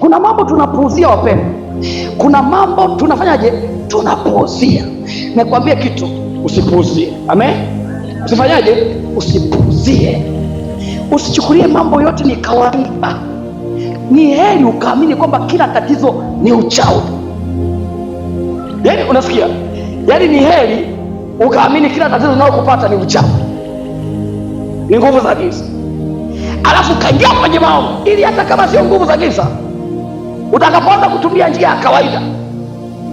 Kuna mambo tunapuuzia wapendwa, kuna mambo tunafanyaje? Tunapuuzia. Nakwambia kitu, usipuuzie. Amen. Usifanyaje? Usipuuzie. Usichukulie mambo yote ni kawaida. Ni heri ukaamini kwamba kila tatizo ni uchawi. Yaani unasikia? Yaani ni heri ukaamini kila tatizo linalokupata ni uchawi, ni nguvu za giza, alafu kaingia kwenye maombi, ili hata kama sio nguvu za giza, utakapoanza kutumia njia ya kawaida,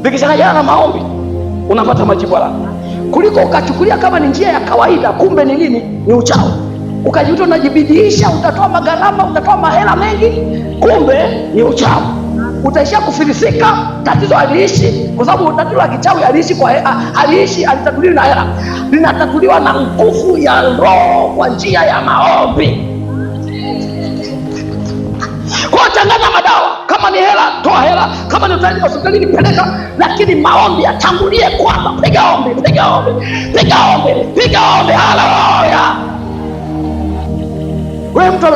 vikishanganyana na maombi, unapata majibu haraka, kuliko ukachukulia kama ni njia ya kawaida, kumbe ni nini? Ni uchawi. Ukajikuta unajibidiisha, utatoa magharama, utatoa mahela mengi, kumbe ni uchawi. Utaishia kufilisika. Tatizo haliishi, kwa sababu tatizo la kichawi haliishi, halitatuliwi na hela, linatatuliwa na nguvu ya Roho kwa njia ya maombi. Kwa changanya madawa, kama ni hela toa hela, kama ni utaenda hospitalini peleka, lakini maombi yatangulie kwanza. Piga ombi, piga ombi, piga ombi, piga ombi. Haleluya! Wewe mtu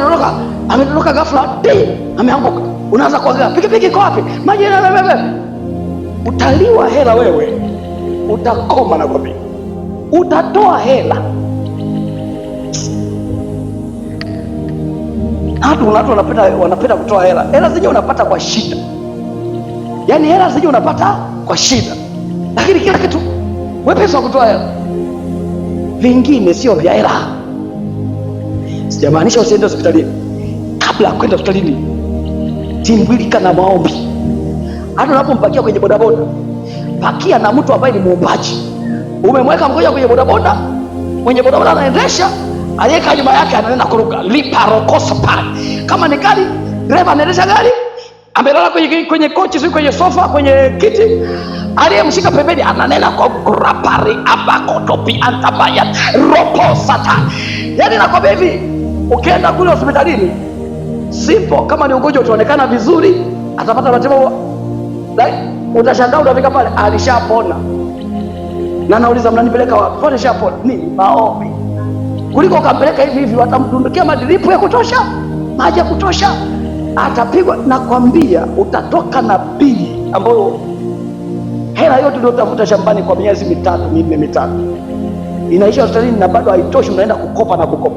amedondoka ghafla, ameanguka, unaanza kuangalia pikipiki iko wapi, maji na utaliwa hela wewe, utakoma na kwambia, utatoa hela. Watu wanapenda kutoa hela. Hela zenyewe unapata kwa shida, yaani hela zenyewe unapata kwa shida, lakini kila kitu wepesi wa kutoa hela. Vingine sio vya hela. Sijamaanisha usiende hospitalini. Kabla ya kwenda hospitalini, timbulika na maombi. Hata unapompakia kwenye bodaboda, pakia na mtu ambaye ni muombaji. Umemweka mgonjwa kwenye bodaboda, mwenye bodaboda anaendesha, aliyeka nyuma yake anaenda kuruka lipa rokosa pale. Kama ni gari, dereva anaendesha gari, amelala kwenye kochi, sio kwenye sofa, kwenye kiti, aliyemshika pembeni ananena kwa grapari abakotopi antabaya ropo sata. Yaani nakwambia hivi, ukienda kule hospitalini, sipo kama ni ugonjwa utaonekana vizuri, atapata matibabu, utashangaa unafika pale alishapona, na nauliza mnanipeleka wapi? Pone shapona. Ni maombi. Kuliko kampeleka hivi hivi, watamdundukia madripu ya kutosha, maji ya kutosha, atapigwa. Nakwambia utatoka na bili ambayo hela yote uliotafuta shambani kwa miezi 3, 4, 5 inaisha hospitalini, na bado haitoshi, unaenda kukopa na kukopa.